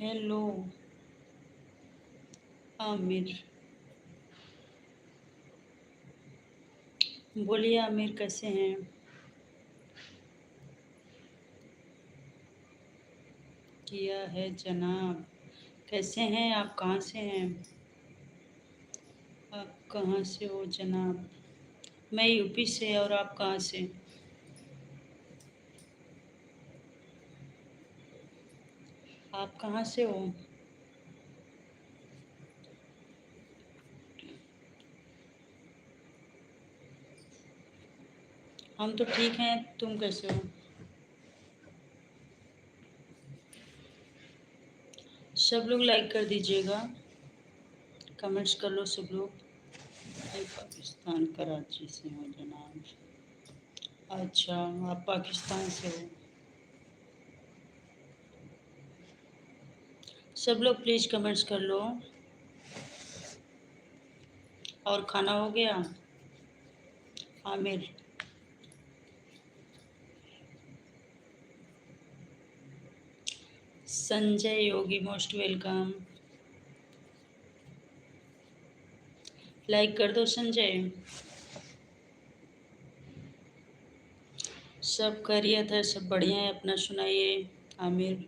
Hello Aamir. बोलिए आमिर, कैसे हैं? किया है जनाब। कैसे हैं आप? कहाँ से हैं? आप कहाँ से हो जनाब? मैं यूपी से, और आप कहाँ से? आप कहाँ से हो? हम तो ठीक हैं, तुम कैसे हो? सब लोग लाइक कर दीजिएगा, कमेंट्स कर लो सब लोग। मैं पाकिस्तान कराची से हूँ जनाब। अच्छा, आप पाकिस्तान से हो। सब लोग प्लीज़ कमेंट्स कर लो। और खाना हो गया आमिर? संजय योगी, मोस्ट वेलकम। लाइक कर दो संजय। सब खैरियत है, सब बढ़िया है, अपना सुनाइए आमिर।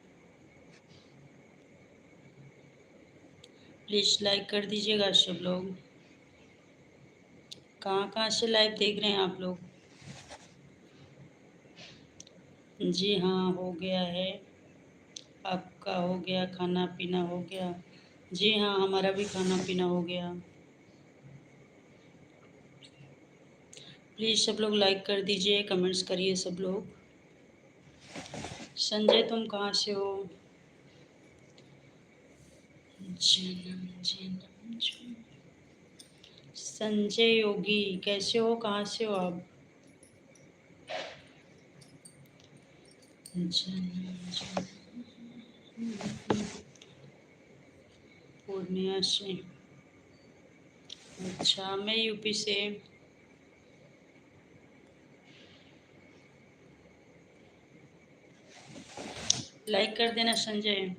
प्लीज़ लाइक कर दीजिएगा सब लोग। कहाँ कहाँ से लाइव देख रहे हैं आप लोग? जी हाँ, हो गया है। आपका हो गया? खाना पीना हो गया? जी हाँ, हमारा भी खाना पीना हो गया। प्लीज़ सब लोग लाइक कर दीजिए, कमेंट्स करिए सब लोग। संजय, तुम कहाँ से हो? जन्म जन्म संजय योगी, कैसे हो? कहाँ से हो आप? जन्म जन्म पूर्णिया से। अच्छा, मैं यूपी से। लाइक कर देना संजय।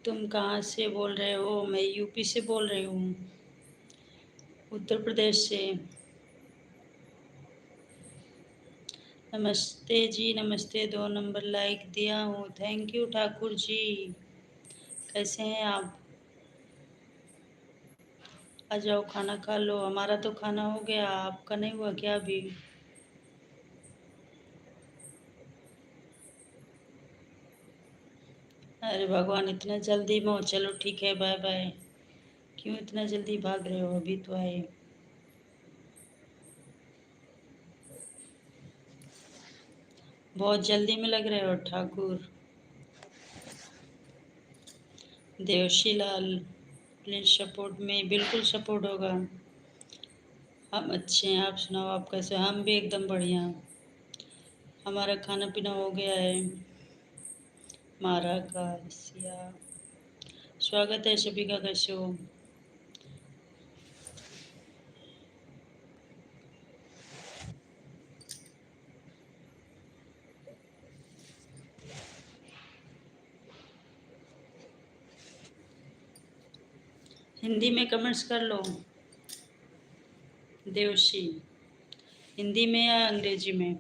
तुम कहाँ से बोल रहे हो? मैं यूपी से बोल रही हूँ, उत्तर प्रदेश से। नमस्ते जी, नमस्ते। 2 नंबर लाइक दिया हूँ, थैंक यू ठाकुर जी। कैसे हैं आप? आ जाओ, खाना खा लो। हमारा तो खाना हो गया, आपका नहीं हुआ क्या अभी? अरे भगवान, इतना जल्दी में हो? चलो ठीक है, बाय बाय। क्यों इतना जल्दी भाग रहे हो? अभी तो आए। बहुत जल्दी में लग रहे हो ठाकुर। देवशी लाल, प्लीज सपोर्ट में। बिल्कुल सपोर्ट होगा। हम अच्छे हैं, आप सुनाओ, आप कैसे? हम भी एकदम बढ़िया। हमारा खाना पीना हो गया है। मारा का सिया, स्वागत है सभी का। कैसे हो? हिंदी में कमेंट्स कर लो देवशी। हिंदी में या अंग्रेजी में?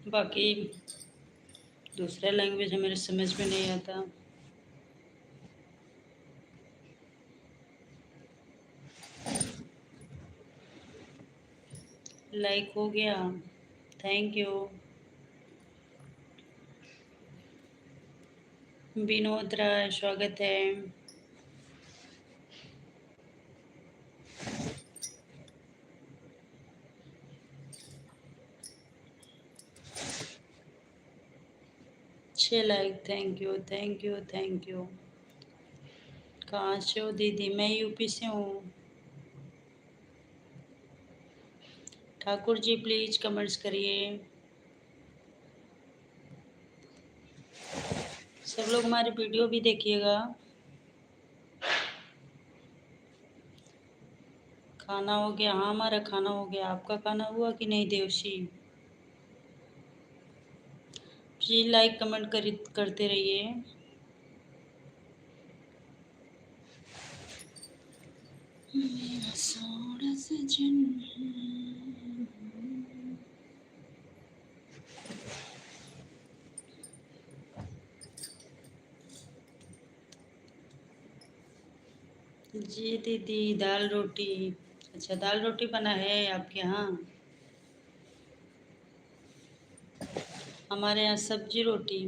बाकी दूसरा लैंग्वेज हमारे समझ में नहीं आता। लाइक हो गया, थैंक यू। विनोद राय, स्वागत है। छः like, thank you thank you thank you. कहाँ से हो दीदी? मैं यूपी से हूँ। ठाकुर जी प्लीज कमेंट्स करिए। सब लोग हमारी वीडियो भी देखिएगा। खाना हो गया? हाँ हमारा खाना हो गया। आपका खाना हुआ कि नहीं देवशी? प्लीज लाइक कमेंट करते रहिए। मेरा सोना सजन। जी दीदी, दाल रोटी। अच्छा, दाल रोटी बना है आपके यहाँ? हमारे यहाँ सब्जी रोटी।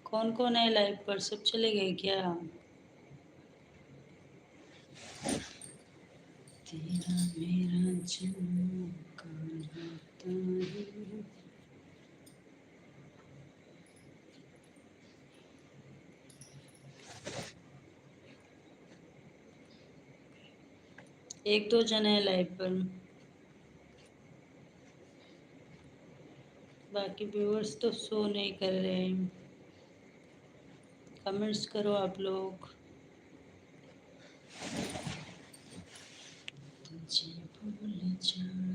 कौन कौन है लाइव पर? सब चले गए क्या? तेरा मेरा जन्म का नाता है। एक दो जन है लाइव पर, बाकी व्यूअर्स तो शो नहीं कर रहे हैं। कमेंट्स करो आप लोग। तुझे भूल जाना।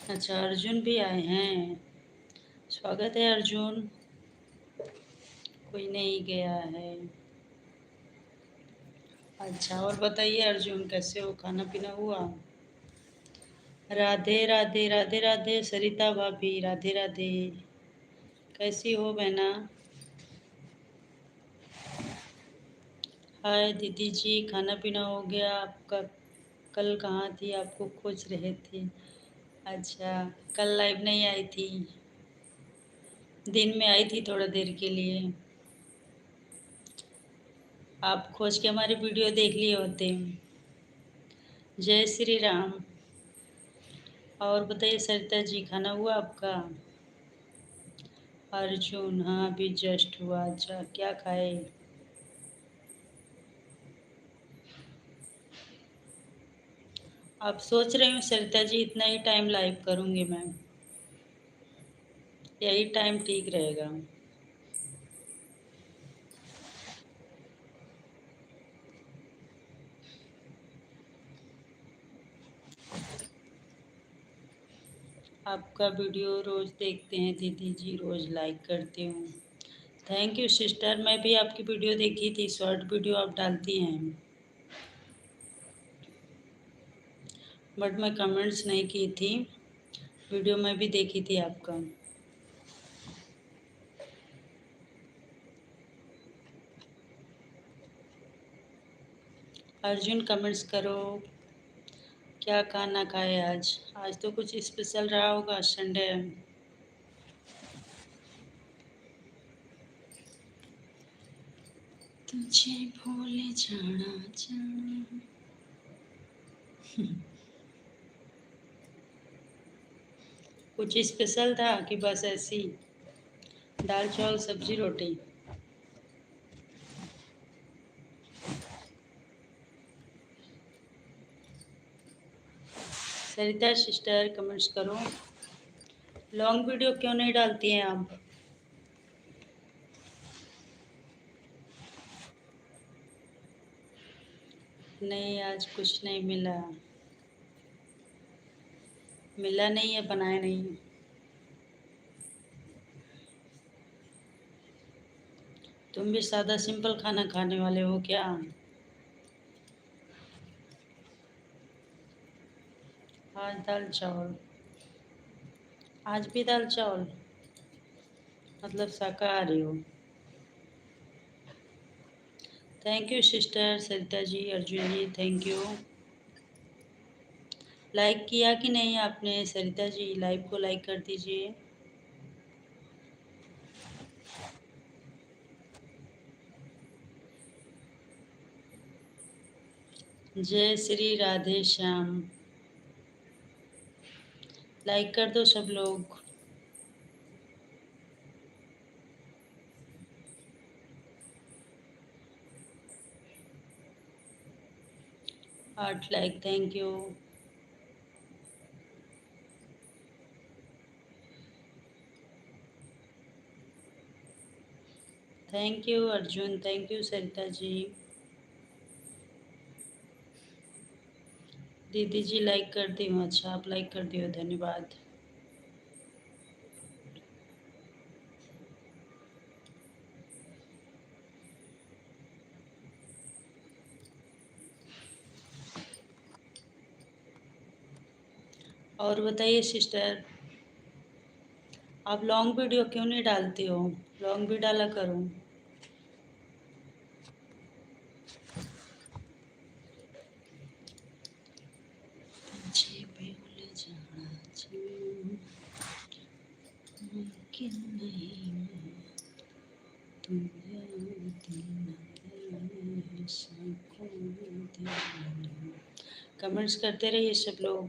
अच्छा, अर्जुन भी आए हैं। स्वागत है अर्जुन। कोई नहीं गया है। अच्छा, और बताइए अर्जुन, कैसे हो? खाना पीना हुआ? राधे राधे राधे राधे सरिता भाभी, राधे राधे। कैसी हो बहना? हाय दीदी जी, खाना पीना हो गया आपका? कल कहाँ थी? आपको खोज रहे थे। अच्छा, कल लाइव नहीं आई थी? दिन में आई थी थोड़ा देर के लिए। आप खोज के हमारी वीडियो देख लिए होते। जय श्री राम। और बताइए सरिता जी, खाना हुआ आपका? अर्जुन, हाँ अभी जस्ट हुआ। अच्छा, क्या खाए? आप सोच रहे हो सरिता जी इतना ही टाइम लाइव करूँगी मैं? यही टाइम ठीक रहेगा। आपका वीडियो रोज़ देखते हैं दीदी जी, रोज़ लाइक करती हूँ। थैंक यू सिस्टर, मैं भी आपकी वीडियो देखी थी, शॉर्ट वीडियो आप डालती हैं, बट मैं कमेंट्स नहीं की थी। वीडियो में भी देखी थी आपका। अर्जुन कमेंट्स करो। क्या खाना खाए आज? आज तो कुछ स्पेशल रहा होगा, संडे है। तुझे भूल जाना जाना। कुछ स्पेशल था कि बस ऐसी दाल चावल सब्जी रोटी? सरिता सिस्टर कमेंट्स करो। लॉन्ग वीडियो क्यों नहीं डालती हैं आप? नहीं, आज कुछ नहीं मिला। मिला नहीं है, बनाए नहीं। तुम भी सादा सिंपल खाना खाने वाले हो क्या? आज दाल चावल। आज भी दाल चावल? मतलब शाकाहारी हो? Thank you sister Sarita ji, Arjun ji, thank you. Like किया कि नहीं आपने? सरिता जी लाइव को लाइक कर दीजिए। जय श्री राधे श्याम। लाइक कर दो सब लोग। आठ like, thank you. Thank you Arjun, thank you Sarita ji. दीदी जी लाइक करती हूँ, अच्छा आप लाइक कर दियो, धन्यवाद। और बताइए सिस्टर, आप लॉन्ग वीडियो क्यों नहीं डालती हो? लॉन्ग भी डाला करो। पीछे भूल जाना जी, मुमकिन नहीं, तुम याद न सको दिल। कमेंट्स करते रहिए सब लोग।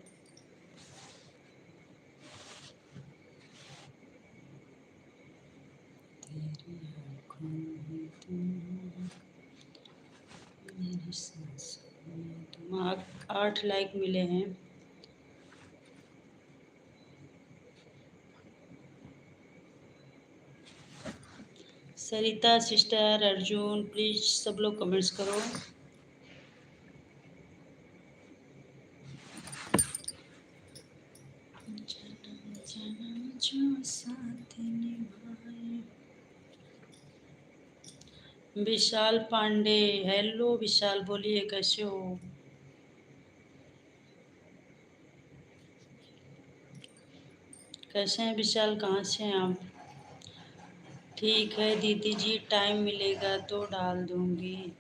तेरी आँखों में तुम, मेरी सांसों में तुम। 8 लाइक मिले हैं। सरिता सिस्टर, अर्जुन, प्लीज सब लोग कमेंट्स करो। जन्म जन्म जो साथ निभाए। विशाल पांडे, हेलो विशाल, बोलिए कैसे हो? कैसे हैं विशाल, कहाँ से हैं आप? ठीक है दीदी जी, टाइम मिलेगा तो डाल दूंगी।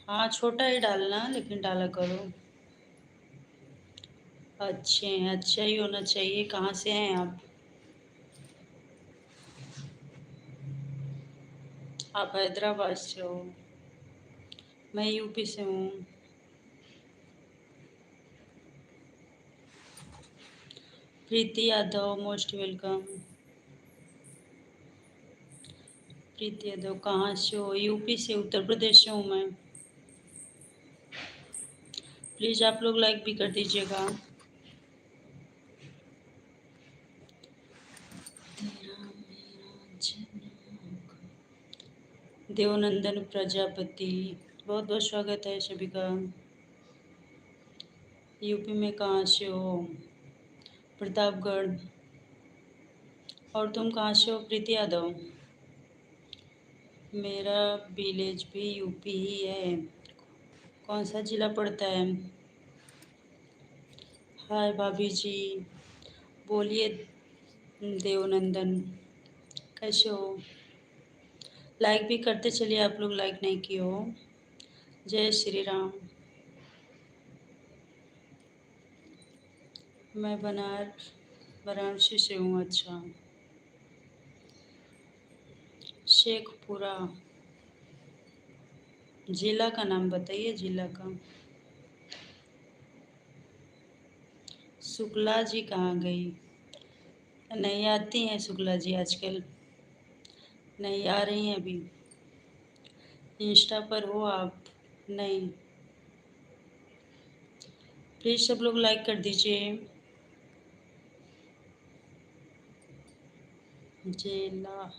हाँ छोटा ही डालना, लेकिन डाला करो। अच्छे हैं, अच्छा ही होना चाहिए। कहाँ से हैं आप? आप हैदराबाद से हो? मैं यूपी से हूँ। प्रीति यादव, मोस्ट वेलकम। प्रीति यादव कहाँ से हो? यूपी से, उत्तर प्रदेश से हूँ मैं। प्लीज़ आप लोग लाइक भी कर दीजिएगा। तेरा मेरा जन्म। देवनंदन प्रजापति, बहुत बहुत स्वागत है सभी का। यूपी में कहाँ से हो? प्रतापगढ़। और तुम कहाँ से हो प्रीति यादव? मेरा विलेज भी यूपी ही है। कौन सा जिला पड़ता है? हाय भाभी जी, बोलिए। देवनंदन, कैसे हो? लाइक भी करते चलिए, आप लोग लाइक नहीं किए हो। जय श्री राम। मैं वाराणसी से हूँ, अच्छा। शेखपुरा, जिला का नाम बताइए, जिला का। शुक्ला जी कहाँ गई? नहीं आती हैं शुक्ला जी आजकल, नहीं आ रही हैं अभी। इंस्टा पर हो आप? नहीं। प्लीज़ सब लोग लाइक कर दीजिए। जेला,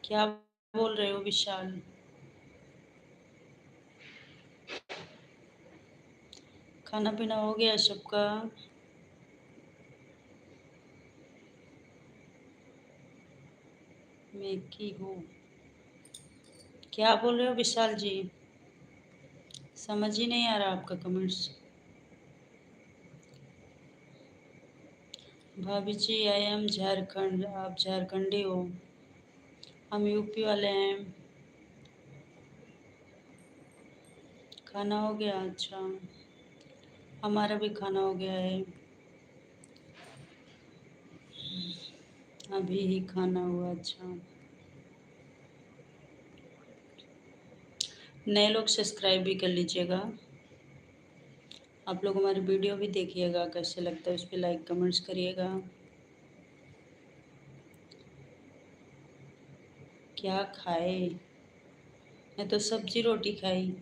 क्या बोल रहे हो विशाल? खाना पीना हो गया सबका? मैं की हूँ। क्या बोल रहे हो विशाल जी? समझ ही नहीं आ रहा आपका कमेंट्स। भाभी जी आई एम झारखंड, आप झारखंडी हो? हम यूपी वाले हैं। खाना हो गया, अच्छा। हमारा भी खाना हो गया है, अभी ही खाना हुआ, अच्छा। नए लोग सब्सक्राइब भी कर लीजिएगा। आप लोग हमारी वीडियो भी देखिएगा, कैसे लगता है उस पर लाइक कमेंट्स करिएगा। क्या खाए? मैं तो सब्जी रोटी खाई।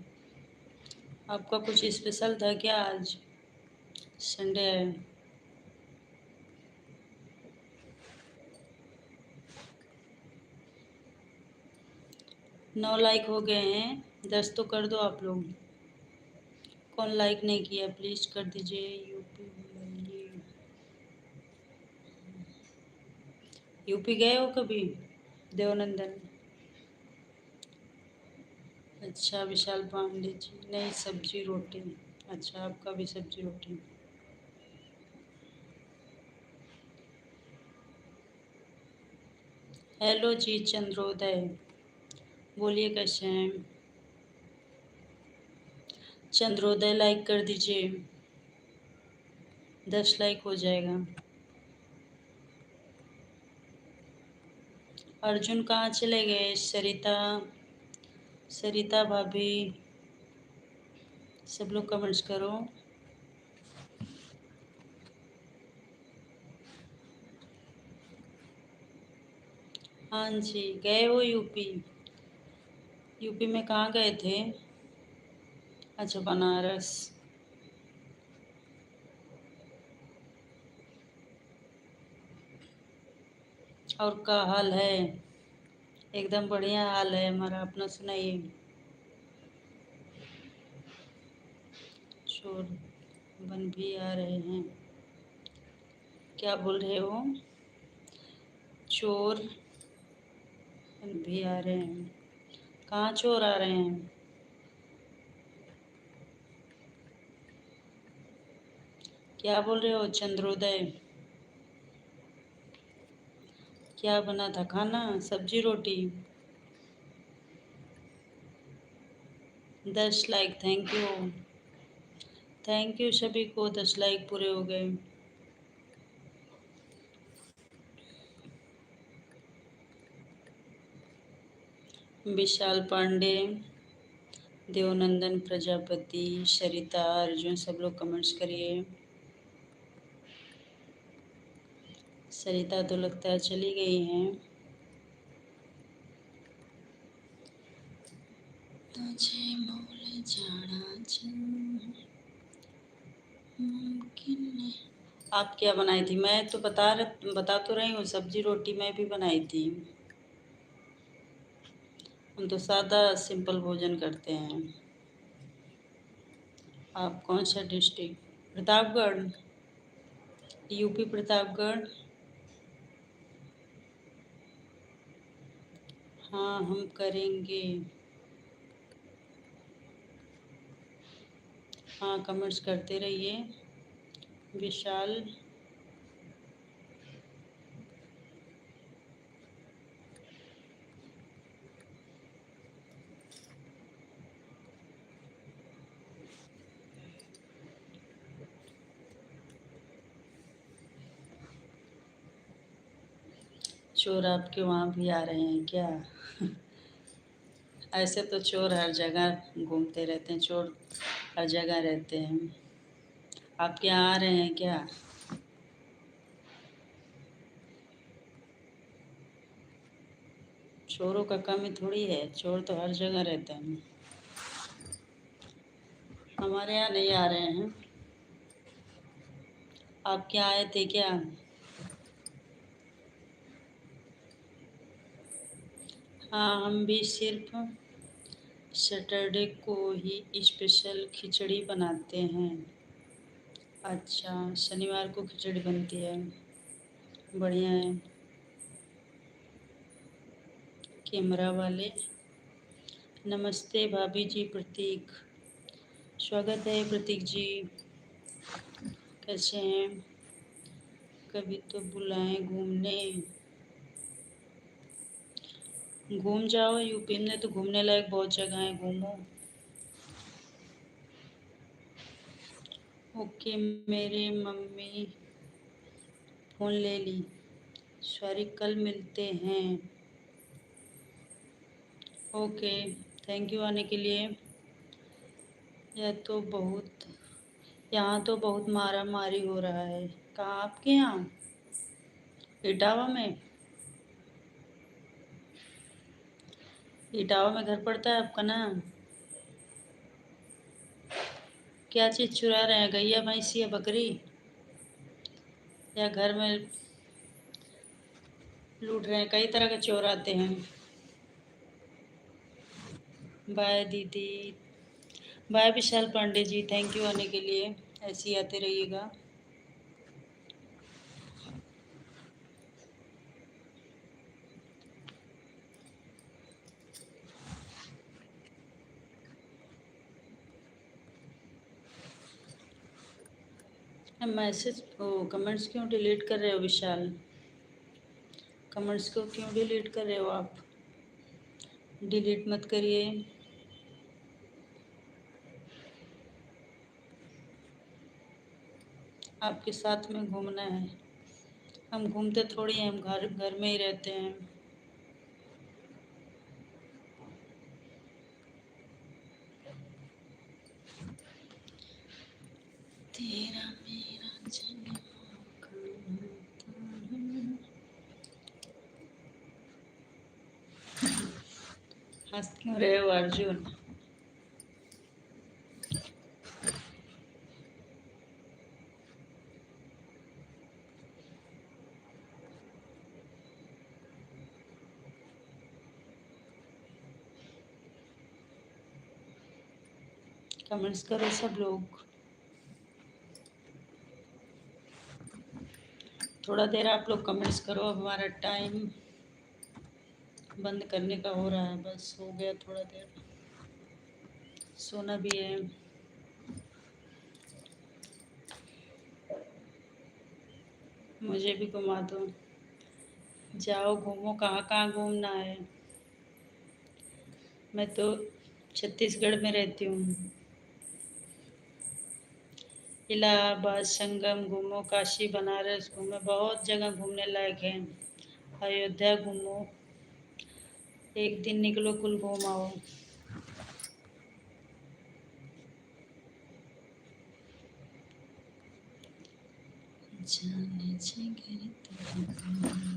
आपका कुछ स्पेशल था क्या आज? संडे है। 9 लाइक हो गए हैं, 10 तो कर दो आप लोग। कौन लाइक नहीं किया प्लीज़ कर दीजिए। यूपी बुलाइए। यूपी गए हो कभी? देवनंदन। अच्छा, विशाल पांडे जी नहीं, सब्जी रोटी। अच्छा, आपका भी सब्जी रोटी। हेलो जी चंद्रोदय, बोलिए कैसे हैं? चंद्रोदय लाइक कर दीजिए, 10 लाइक हो जाएगा। अर्जुन कहाँ चले गए? सरिता, सरिता भाभी, सब लोग कमेंट्स करो। हाँ जी, गए हो यूपी? यूपी में कहाँ गए थे? अच्छा, बनारस। और क्या हाल है? एकदम बढ़िया हाल है हमारा, अपना सुनाइए। चोर बन भी आ रहे हैं? क्या बोल रहे हो? चोर बन भी आ रहे हैं? कहाँ चोर आ रहे हैं? क्या बोल रहे हो चंद्रोदय? क्या बना था खाना? सब्जी रोटी। 10 like, thank you. Thank you सभी को, 10 लाइक पूरे हो गए। विशाल पांडे, देवनंदन प्रजापति, सरिता, अर्जुन, सब लोग कमेंट्स करिए। सरिता तो लगता है चली गई हैं। तुझे भूल जाना मुमकिन नहीं। आप क्या बनाई थी? मैं तो बता तो रही हूँ, सब्जी रोटी मैं भी बनाई थी। हम तो सादा सिंपल भोजन करते हैं। आप कौन सा डिस्ट्रिक्ट? प्रतापगढ़, यूपी प्रतापगढ़। हाँ हम करेंगे। हाँ कमेंट्स करते रहिए। विशाल, चोर आपके वहाँ भी आ रहे हैं क्या? ऐसे तो चोर हर जगह घूमते रहते हैं, चोर हर जगह रहते हैं। आपके यहाँ आ रहे हैं क्या? चोरों का कमी थोड़ी है, चोर तो हर जगह रहते हैं। हमारे यहाँ नहीं आ रहे हैं। आप क्या आए थे क्या? हाँ हम भी सिर्फ सैटरडे को ही स्पेशल खिचड़ी बनाते हैं। अच्छा, शनिवार को खिचड़ी बनती है, बढ़िया है। कैमरा वाले, नमस्ते भाभी जी। प्रतीक, स्वागत है प्रतीक जी, कैसे हैं? कभी तो बुलाएं घूमने। घूम जाओ, यूपी में तो घूमने लायक बहुत जगह है, घूमो। ओके, मेरे मम्मी फ़ोन ले ली। सॉरी, कल मिलते हैं। ओके, थैंक यू आने के लिए। यह तो बहुत यहाँ तो बहुत मारा मारी हो रहा है। कहाँ आपके यहाँ? इटावा में? इटावा में घर पड़ता है आपका ना? क्या चीज़ चुरा रहे हैं, गैया भैंसी या बकरी? या घर में लूट रहे हैं? कई तरह के चोर आते हैं। बाय दीदी। Bye Vishal Pandey ji, thank you आने के लिए। ऐसे ही आते रहिएगा। मैसेज ओ कमेंट्स क्यों डिलीट कर रहे हो विशाल? कमेंट्स को क्यों डिलीट कर रहे हो आप? डिलीट मत करिए। आपके साथ में घूमना है। हम घूमते थोड़ी हैं, हम घर घर में ही रहते हैं। तेरा मेरा जन्म का हंस क्यों रहे हो अर्जुन? कमेंट्स करो सब लोग। थोड़ा देर आप लोग कमेंट्स करो। अब हमारा टाइम बंद करने का हो रहा है, बस हो गया थोड़ा देर। सोना भी है। मुझे भी घुमा दो। जाओ घूमो, कहाँ कहाँ घूमना है? मैं तो छत्तीसगढ़ में रहती हूँ। इलाहाबाद, संगम घूमो, काशी बनारस घूमो, बहुत जगह घूमने लायक है। अयोध्या घूमो, एक दिन निकलो कुल घूम आओ। जाने जिगर तेरा।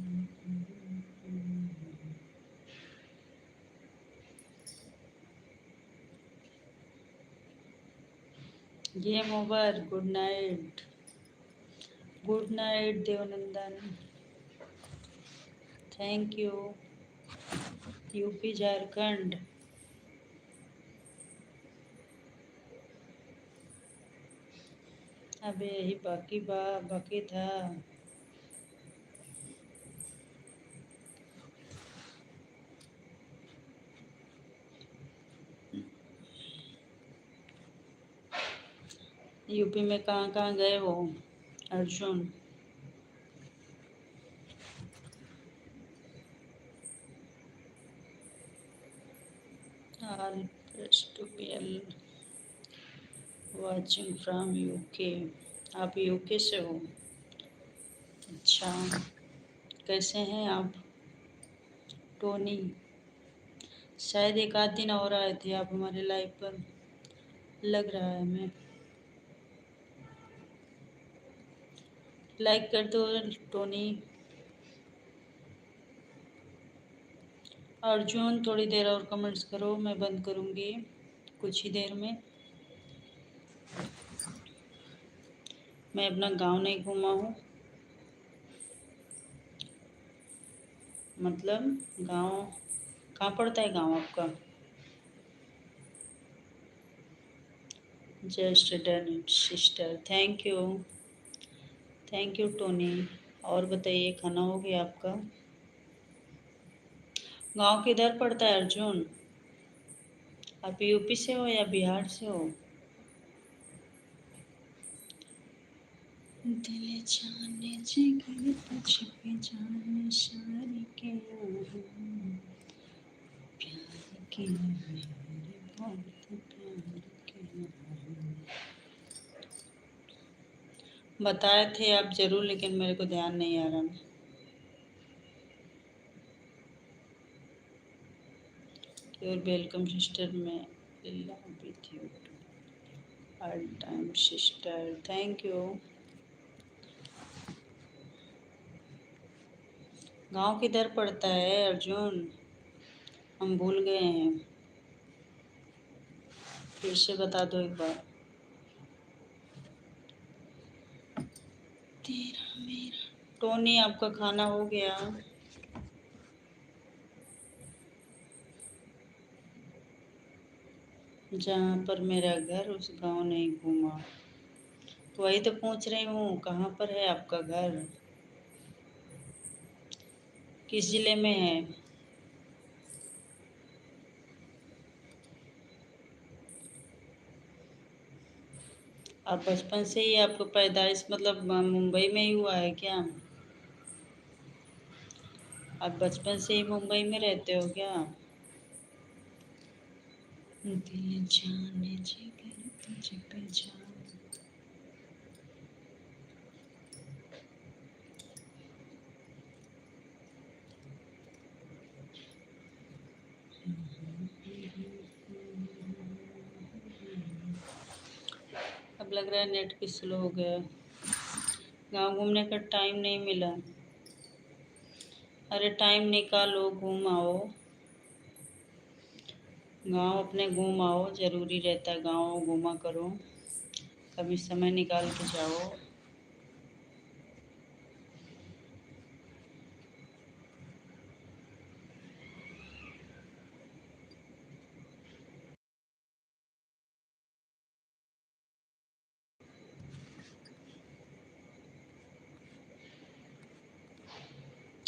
Game over. Good night. Good night Devnandan. Thank you. UP Jharkhand. अबे यही बाकी था। यूपी में कहाँ कहाँ गए हो अर्जुन? ऑल प्रेस्टुपियल वाचिंग फ्रॉम यूके। आप यूके से हो? अच्छा, कैसे हैं आप टोनी? शायद एक आध दिन और आए थे आप हमारे लाइफ पर, लग रहा है हमें। लाइक कर दो टोनी। अर्जुन थोड़ी देर और कमेंट्स करो, मैं बंद करूँगी कुछ ही देर में। मैं अपना गांव नहीं घूमा हूँ। मतलब गांव कहाँ पड़ता है गांव आपका? Just done it sister, thank you. Thank you Tony. और बताइए, खाना हो गया आपका? गांव किधर पड़ता है अर्जुन? आप यूपी से हो या बिहार से हो? दिल जाने जिगर तुझ पे जाने सारी के प्यार के मेरे बहुत प्यार के। बताए थे आप जरूर, लेकिन मेरे को ध्यान नहीं आ रहा। योर वेलकम सिस्टर, मैं love with you. All time sister, thank you. गांव किधर पड़ता है अर्जुन? हम भूल गए हैं, फिर से बता दो एक बार। तेरा मेरा टोनी, आपका खाना हो गया? जहाँ पर मेरा घर उस गांव नहीं घूमा। वही तो पूछ रही हूँ, कहाँ पर है आपका घर? किस जिले में है? आप बचपन से ही आपको पैदाइश मतलब मुंबई में ही हुआ है क्या? आप बचपन से ही मुंबई में रहते हो क्या? दिल जाने जिगर तुझ पे जान। अब लग रहा है नेट भी स्लो हो गया। गांव घूमने का टाइम नहीं मिला। अरे टाइम निकालो, घूम आओ। गांव अपने घूम आओ, जरूरी रहता है गांव घूमा करो। कभी समय निकाल के जाओ।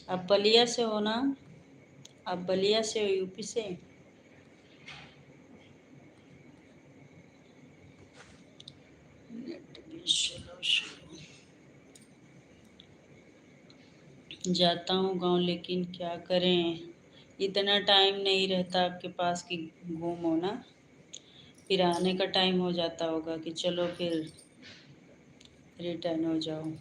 आप बलिया से हो ना? आप बलिया से हो, यूपी से? नेट भी स्लो स्लो। जाता हूँ गांव, लेकिन क्या करें, इतना टाइम नहीं रहता आपके पास कि घूमो ना। फिर आने का टाइम हो जाता होगा कि चलो फिर रिटर्न हो जाओ,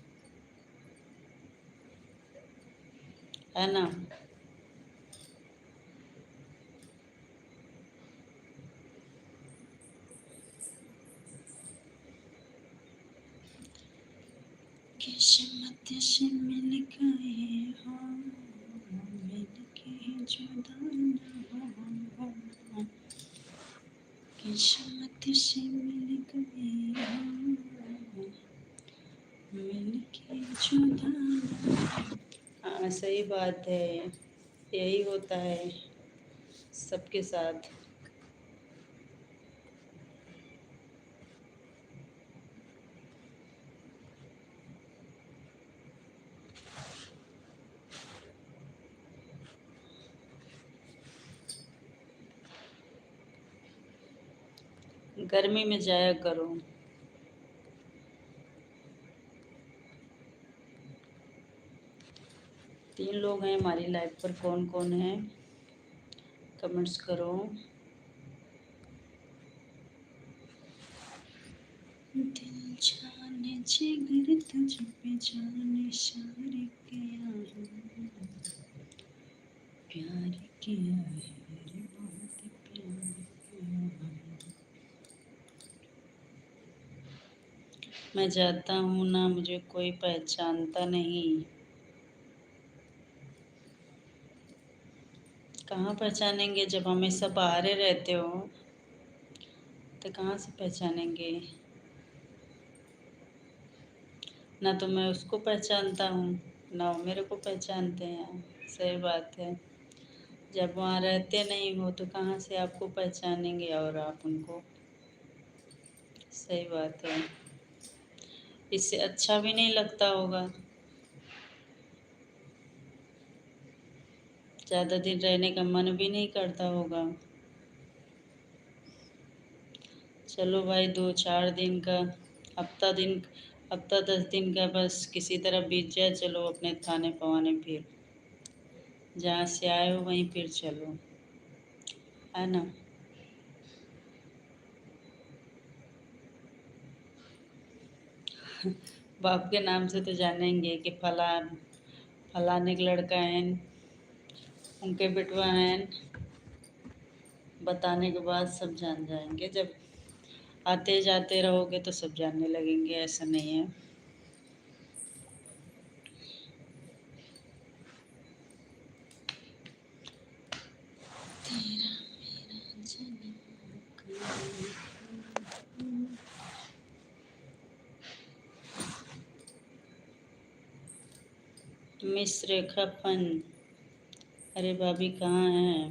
है ना? किस्मत से मिल गए हो, मिल के जुदा ना हो। किस्मत से मिल गए हो, मिल के जुदा ना हो। हाँ सही बात है, यही होता है सबके साथ। गर्मी में जाया करो। 3 लोग हैं हमारी लाइफ पर, कौन कौन है? कमेंट्स करो। दिल जाने जिगर तुझ पे जाने इशारे किया है, प्यार किया है रे बहुत प्यार किया है। मैं जाता हूँ ना, मुझे कोई पहचानता नहीं। कहाँ पहचानेंगे, जब हमेशा बाहर ही रहते हो तो कहाँ से पहचानेंगे? ना तो मैं उसको पहचानता हूँ, ना वो मेरे को पहचानते हैं। सही बात है। जब वहाँ रहते नहीं हो तो कहाँ से आपको पहचानेंगे और आप उनको। सही बात है। इससे अच्छा भी नहीं लगता होगा। ज़्यादा दिन रहने का मन भी नहीं करता होगा। चलो भाई, 2-4 दिन का, हफ्ता दिन, हफ्ता 10 दिन का बस किसी तरह बीत जाए, चलो अपने खाने पवाने फिर जहाँ से आए हो वहीं फिर चलो, है ना? बाप के नाम से तो जानेंगे कि फलाने के लड़का है, उनके बिटवा हैं, बताने के बाद सब जान जाएंगे। जब आते जाते रहोगे तो सब जानने लगेंगे, ऐसा नहीं है। तेरा मेरा जन्म मिस रेखापन, अरे भाभी कहाँ हैं?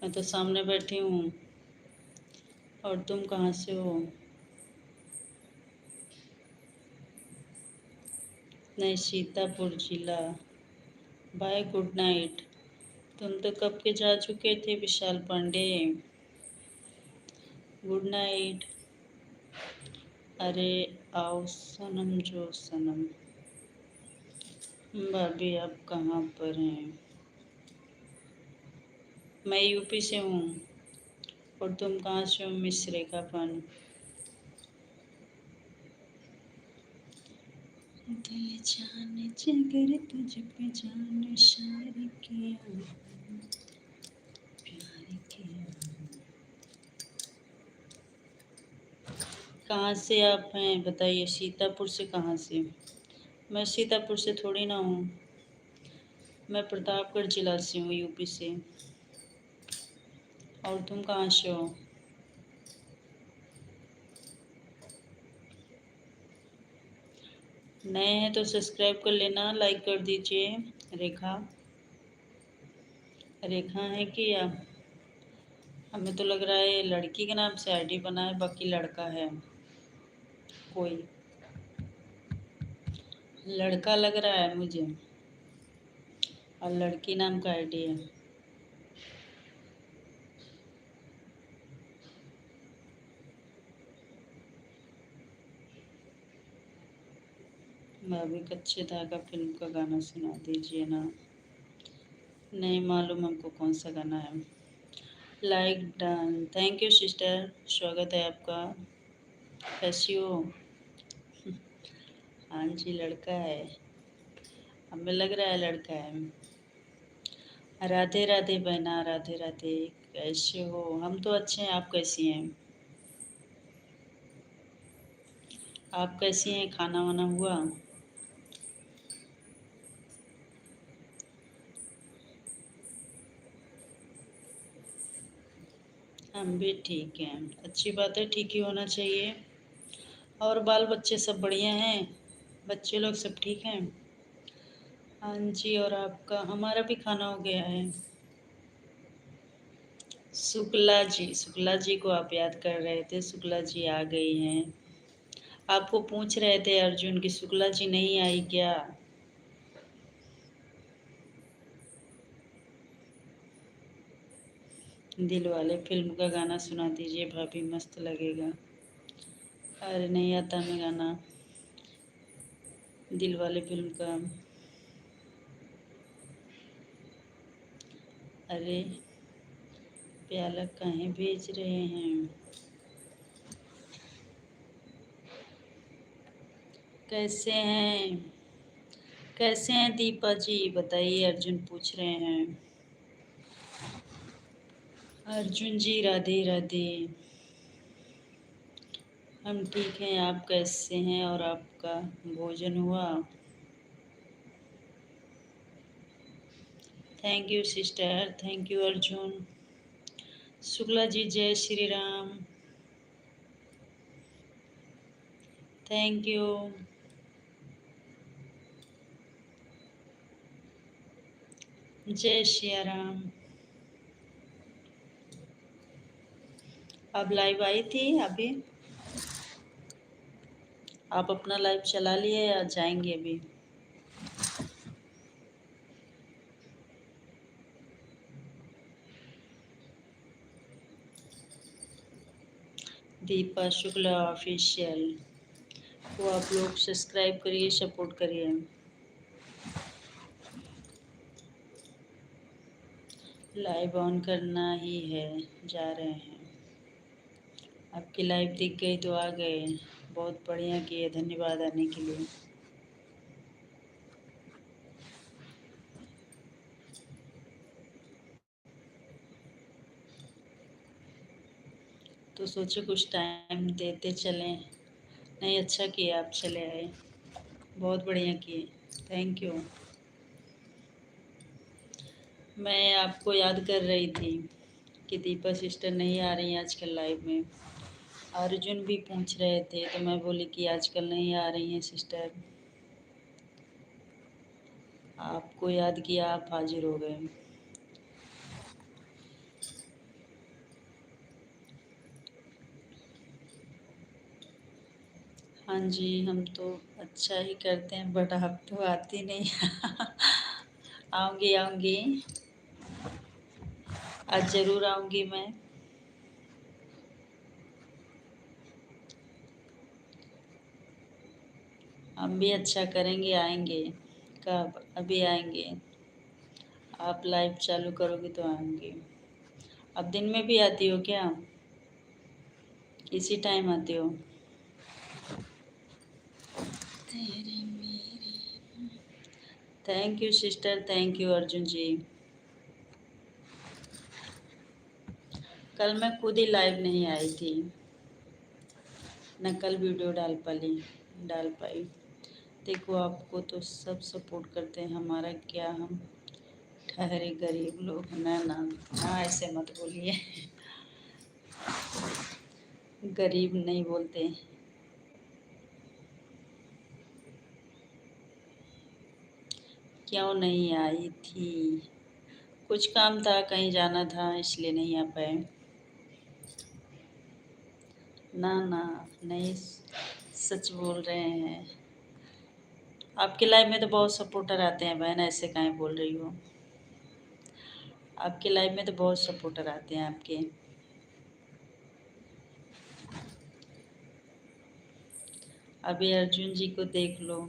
मैं तो सामने बैठी हूँ। और तुम कहाँ से हो? नहीं, सीतापुर जिला। Bye, good night. तुम तो कब के जा चुके थे विशाल पांडे। Good night. अरे आओ सनम जो सनम। भाभी आप कहाँ पर हैं? मैं यूपी से हूँ। और तुम कहाँ से हो मिस रेखापन? दिल जाने जिगर तुझ पे जान शार किया, प्यार किया। कहाँ से आप हैं बताइए? सीतापुर से कहाँ से? मैं सीतापुर से थोड़ी ना हूँ। मैं प्रतापगढ़ जिला से हूँ, यूपी से। और तुम कहाँ से हो? नए हैं तो सब्सक्राइब कर लेना, लाइक कर दीजिए। रेखा, रेखा है कि या? हमें तो लग रहा है लड़की के नाम से आईडी बना है, बाकी लड़का है कोई। लड़का लग रहा है मुझे, और लड़की नाम का आईडी है। भाभी कच्चे धागा फिल्म का गाना सुना दीजिए ना। नहीं मालूम हमको कौन सा गाना है। Like done, thank you sister, स्वागत है आपका। कैसी हो? हाँ जी, लड़का है। हमें लग रहा है लड़का है। राधे राधे बहना, राधे राधे। कैसे हो? हम तो अच्छे हैं, आप कैसी हैं? आप कैसी हैं? खाना वाना हुआ? हम भी ठीक हैं। अच्छी बात है, ठीक ही होना चाहिए। और बाल बच्चे सब बढ़िया हैं? बच्चे लोग सब ठीक हैं? हाँ जी, और आपका? हमारा भी खाना हो गया है। शुक्ला जी को आप याद कर रहे थे? शुक्ला जी आ गई हैं। आपको पूछ रहे थे अर्जुन की शुक्ला जी नहीं आई क्या? दिल वाले फिल्म का गाना सुना दीजिए भाभी, मस्त लगेगा। अरे नहीं आता मैं गाना दिल वाले फिल्म का। अरे प्याला कहीं भेज रहे हैं? कैसे हैं? कैसे हैं दीपा जी बताइए, अर्जुन पूछ रहे हैं। अर्जुन जी राधे राधे। हम ठीक हैं, आप कैसे हैं? और आपका भोजन हुआ? Thank you sister, thank you Arjun. Shukla ji जय श्री राम। Thank you. जय श्री राम। अब लाइव आई थी अभी? आप अपना लाइव चला लिए या जाएंगे अभी? दीपा शुक्ला ऑफिशियल को आप लोग सब्सक्राइब करिए, सपोर्ट करिए। लाइव ऑन करना ही है, जा रहे हैं। आपकी लाइव दिख गई तो आ गए। बहुत बढ़िया किए, धन्यवाद आने के लिए। तो सोचे कुछ टाइम देते चलें। नहीं, अच्छा किया आप चले आए, बहुत बढ़िया किए, थैंक यू। मैं आपको याद कर रही थी कि दीपा सिस्टर नहीं आ रही आजकल लाइव में। अर्जुन भी पूछ रहे थे तो मैं बोली कि आजकल नहीं आ रही हैं सिस्टर। आपको याद किया, आप हाजिर हो गए। हाँ जी, हम तो अच्छा ही करते हैं, बट आप तो आती नहीं। आऊँगी आऊँगी, आज ज़रूर आऊँगी मैं। हम भी अच्छा करेंगे, आएंगे। कब? अभी आएंगे। आप लाइव चालू करोगे तो आएंगे। अब दिन में भी आती हो क्या? इसी टाइम आती हो? तेरी मेरी। Thank you sister, thank you Arjun ji. कल मैं खुद ही लाइव नहीं आई थी, न कल वीडियो डाल पाई। देखो, आपको तो सब सपोर्ट करते हैं, हमारा क्या, हम ठहरे गरीब लोग। ना ना ना, ऐसे मत बोलिए। गरीब नहीं बोलते। क्यों नहीं आई थी? कुछ काम था, कहीं जाना था, इसलिए नहीं आ पाए। ना ना, नहीं, सच बोल रहे हैं। आपके लाइव में तो बहुत सपोर्टर आते हैं बहन, ऐसे काहे बोल रही हो? आपके लाइव में तो बहुत सपोर्टर आते हैं आपके। अभी अर्जुन जी को देख लो।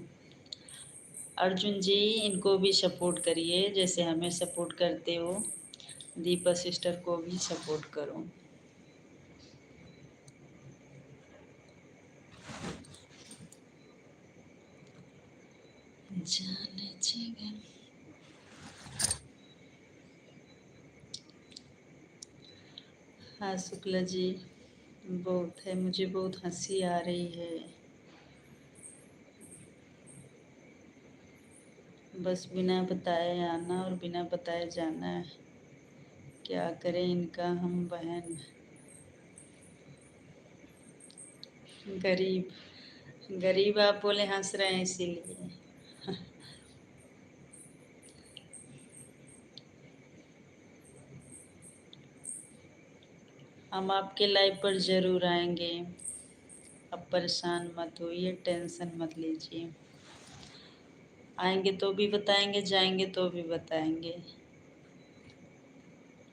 अर्जुन जी, इनको भी सपोर्ट करिए, जैसे हमें सपोर्ट करते हो। दीपा सिस्टर को भी सपोर्ट करो। जाने जिगर। हाँ शुक्ला जी, बहुत है, मुझे बहुत हंसी आ रही है। बस बिना बताए आना और बिना बताए जाना है। क्या करें इनका हम बहन। गरीब गरीब आप बोले, हंस रहे हैं इसीलिए। हम आपके लाइव पर ज़रूर आएंगे। अब परेशान मत होइए, टेंशन मत लीजिए। आएंगे तो भी बताएंगे, जाएंगे तो भी बताएंगे।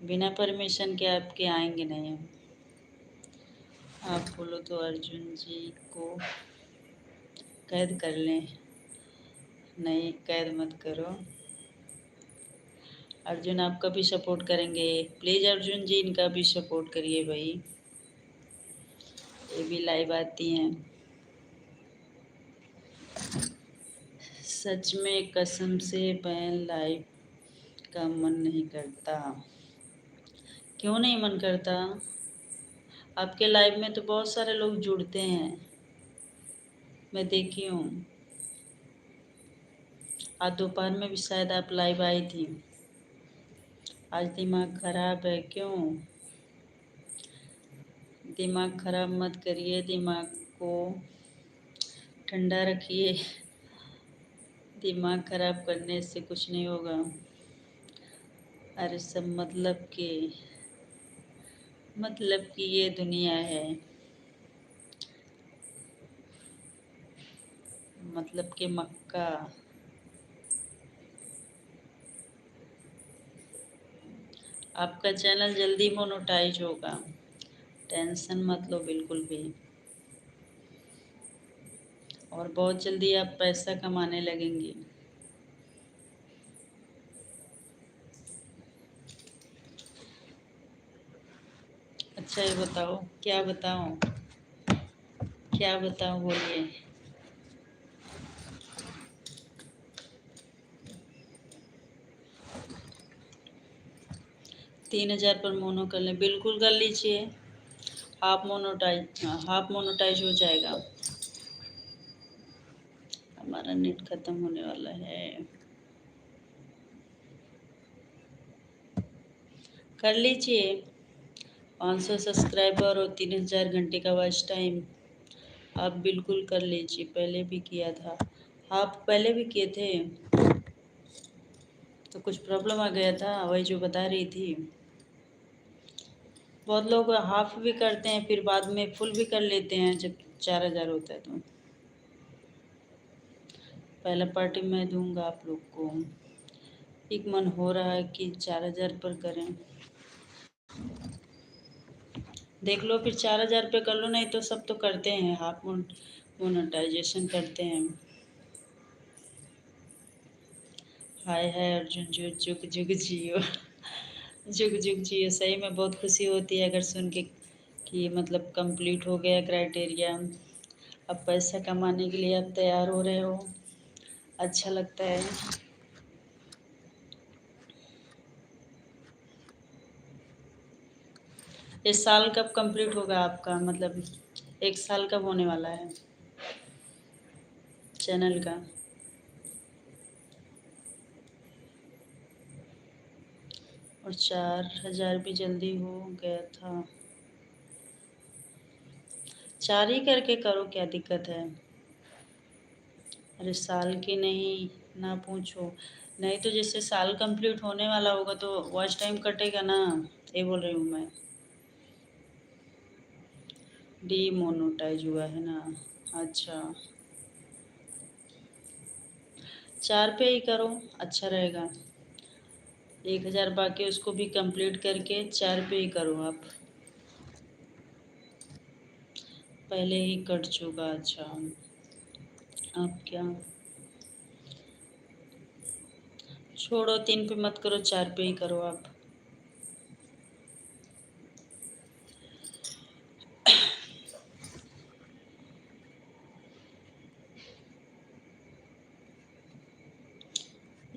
बिना परमिशन के आपके आएंगे नहीं हम। आप बोलो तो अर्जुन जी को कैद कर लें। नहीं, कैद मत करो। अर्जुन आपका भी सपोर्ट करेंगे। प्लीज़ अर्जुन जी, इनका भी सपोर्ट करिए भाई, ये भी लाइव आती हैं। सच में कसम से बहन, लाइव का मन नहीं करता। क्यों नहीं मन करता? आपके लाइव में तो बहुत सारे लोग जुड़ते हैं, मैं देखी हूँ। आज दोपहर में भी शायद आप लाइव आई थी। आज दिमाग खराब है क्यों? दिमाग खराब मत करिए, दिमाग को ठंडा रखिए। दिमाग खराब करने से कुछ नहीं होगा। अरे सब मतलब कि ये दुनिया है, मतलब कि मक्का। आपका चैनल जल्दी मोनेटाइज होगा, टेंशन मत लो बिल्कुल भी। और बहुत जल्दी आप पैसा कमाने लगेंगी। अच्छा ये बताओ, क्या बताऊं? क्या बताऊं, बोलिए। 3000 पर मोनो कर लें, बिल्कुल कर लीजिए। हाफ मोनोटाइज हो जाएगा। हमारा नेट खत्म होने वाला है। कर लीजिए। 500 सब्सक्राइबर और 3000 घंटे का वॉच टाइम। आप बिल्कुल कर लीजिए, पहले भी किया था। आप पहले भी किए थे तो कुछ प्रॉब्लम आ गया था, वही जो बता रही थी। बहुत लोग हाफ भी करते हैं, फिर बाद में फुल भी कर लेते हैं जब 4000 होता है तो। पहला पार्टी मैं दूंगा आप लोग को। एक मन हो रहा है कि 4000 पर करें। देख लो, फिर 4000 पे कर लो, नहीं तो सब तो करते हैं हाफ मोनेटाइजेशन करते हैं। हाय हाय अर्जुन जो जुग जुग जियो। जुग जुग जियो। सही में बहुत खुशी होती है अगर सुन के कि मतलब कंप्लीट हो गया क्राइटेरिया। अब पैसा कमाने के लिए आप तैयार हो रहे हो, अच्छा लगता है। इस साल कब कंप्लीट होगा आपका, मतलब 1 साल कब होने वाला है चैनल का? और 4000 भी जल्दी हो गया था। 4 ही करके करो, क्या दिक्कत है? अरे साल की नहीं ना पूछो। नहीं तो जैसे साल कंप्लीट होने वाला होगा तो वॉच टाइम कटेगा ना, ये बोल रही हूँ मैं। डीमोनेटाइज हुआ है ना? अच्छा, 4 पे ही करो, अच्छा रहेगा। 1000 बाकी उसको भी कंप्लीट करके 4 पे ही करो आप। पहले ही कट चुका, अच्छा। आप क्या, छोड़ो, 3 पे मत करो, 4 पे ही करो आप।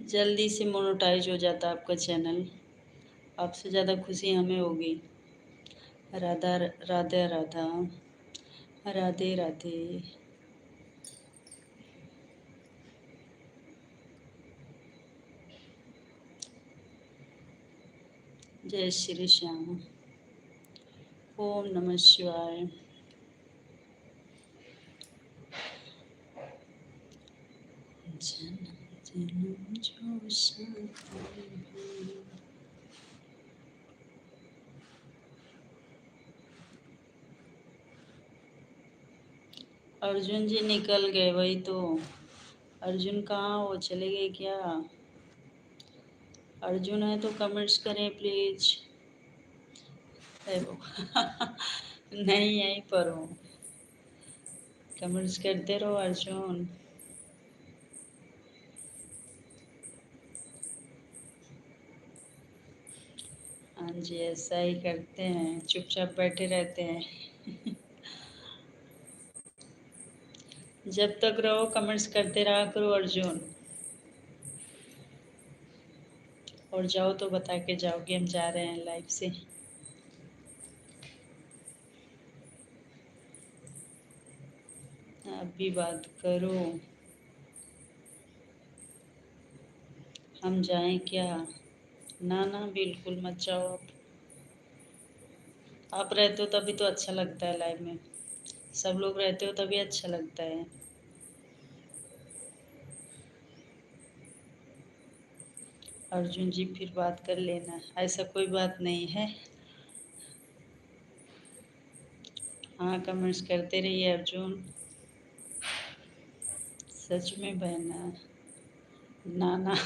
जल्दी से मोनेटाइज हो जाता आपका चैनल। आपसे ज़्यादा खुशी हमें होगी। राधा राधे राधा, राधे राधे। जय श्री श्याम। ओम नमः शिवाय। जन्म जन्म जो साथी है। अर्जुन जी निकल गए, वही तो। अर्जुन कहाँ, वो चले गए क्या? अर्जुन है तो कमेंट्स करें प्लीज। है वो। नहीं, यहीं पर हूँ। कमेंट्स करते रहो अर्जुन। हाँ जी, ऐसा ही करते हैं, चुपचाप बैठे रहते हैं। जब तक रहो कमेंट्स करते रहा करो अर्जुन। और जाओ तो बता के जाओ कि हम जा रहे हैं लाइव से। आप भी बात करो। हम जाएं क्या? ना ना, बिल्कुल मत जाओ आप। आप रहते हो तभी तो अच्छा लगता है लाइव में। सब लोग रहते हो तभी अच्छा लगता है। अर्जुन जी फिर बात कर लेना, ऐसा कोई बात नहीं है। हाँ, कमेंट्स करते रहिए अर्जुन। सच में बहना। ना ना।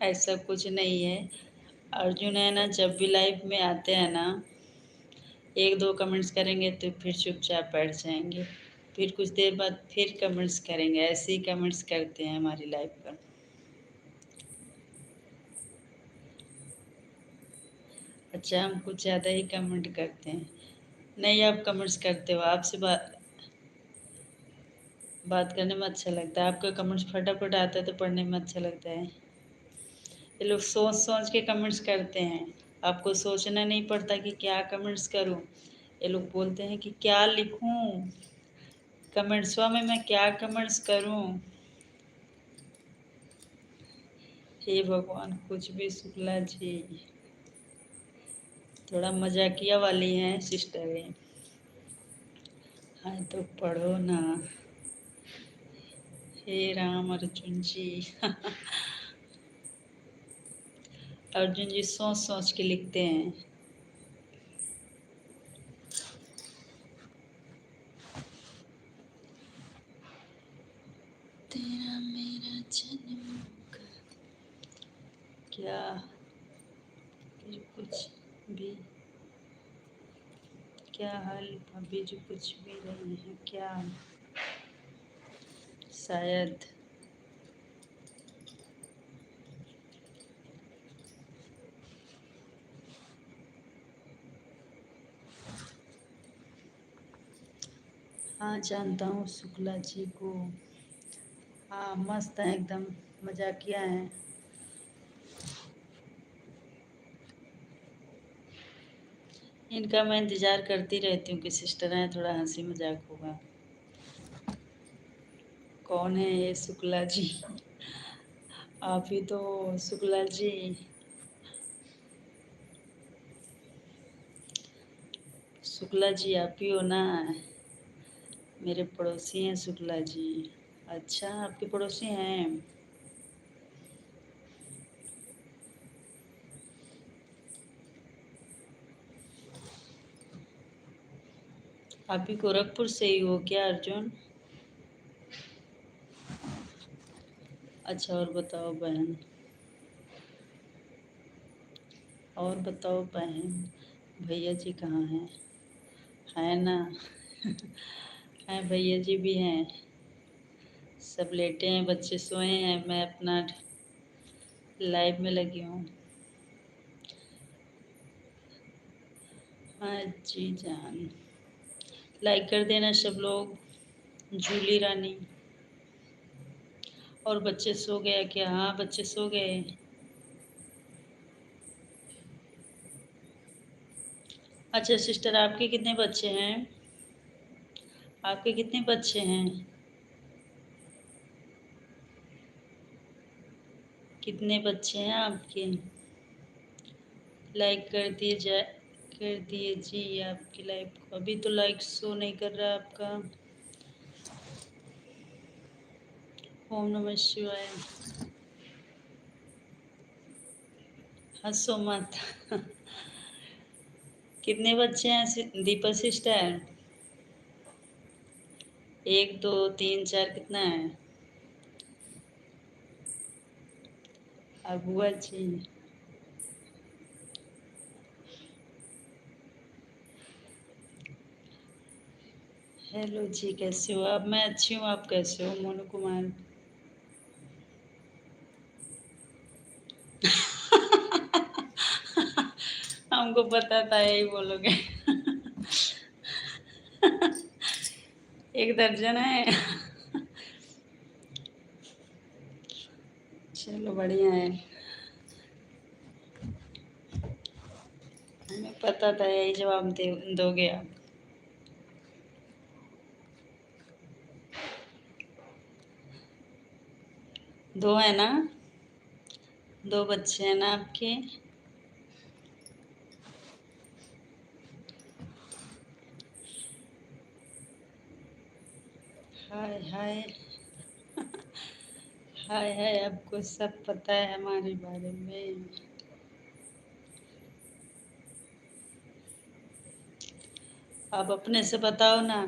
ऐसा कुछ नहीं है। अर्जुन है ना, जब भी लाइव में आते हैं ना, 1-2 कमेंट्स करेंगे तो फिर चुपचाप बैठ जाएंगे। फिर कुछ देर बाद फिर कमेंट्स करेंगे, ऐसे ही कमेंट्स करते हैं हमारी लाइव पर। अच्छा, हम कुछ ज़्यादा ही कमेंट करते हैं। नहीं, आप कमेंट्स करते हो, आपसे बात करने में अच्छा लगता है। आपका कमेंट्स फटाफट आता है तो पढ़ने में अच्छा लगता है। ये लोग सोच सोच के कमेंट्स करते हैं। आपको सोचना नहीं पड़ता कि क्या कमेंट्स करूं। ये लोग बोलते हैं कि क्या लिखूं, कमेंट्सवा में मैं क्या कमेंट्स करूं। हे भगवान, कुछ भी शुक्ला जी, थोड़ा मजाकिया वाली हैं सिस्टर है। हाँ तो पढ़ो ना। हे राम अर्जुन जी। अर्जुन जी सोच सोच के लिखते हैं। तेरा मेरा जन्म का क्या जो कुछ भी, क्या हाल अभी जो कुछ भी रहे हैं क्या, शायद हाँ जानता हूँ शुक्ला जी को। हाँ मस्त है एकदम, मजाकिया है। इनका मैं इंतज़ार करती रहती हूँ कि सिस्टर हैं, थोड़ा हंसी मजाक होगा। कौन है ये शुक्ला जी? आप ही तो शुक्ला जी। शुक्ला जी आप ही हो ना? मेरे पड़ोसी हैं शुक्ला जी। अच्छा आपके पड़ोसी हैं। आप भी गोरखपुर से ही हो क्या अर्जुन? अच्छा और बताओ बहन, और बताओ बहन, भैया जी कहाँ हैं? है ना? हैं भैया जी भी हैं। सब लेटे हैं, बच्चे सोए हैं, मैं अपना लाइव में लगी हूँ। हाँ जी जान, लाइक कर देना सब लोग। जूली रानी, और बच्चे सो गया क्या? हाँ बच्चे सो गए। अच्छा सिस्टर आपके कितने बच्चे हैं? आपके कितने बच्चे हैं? कितने बच्चे हैं आपके? लाइक कर दिए जी आपकी लाइव को। अभी तो लाइक शो नहीं कर रहा आपका। ओम नमः शिवाय। हंसो मत। कितने बच्चे हैं दीपा सिस्टर? एक दो तीन चार कितना है? और बुआ जी? हेलो जी, कैसे हो आप? मैं अच्छी हूँ, आप कैसे हो मोनू कुमार? हमको पता था यही बोलोगे। एक दर्जन है। चलो बढ़िया है। हमें पता था यही जवाब दे दोगे आप। दो है ना? दो बच्चे हैं ना आपके? हाय हाय। हाय हाय, आपको सब पता है हमारे बारे में। आप अपने से बताओ ना।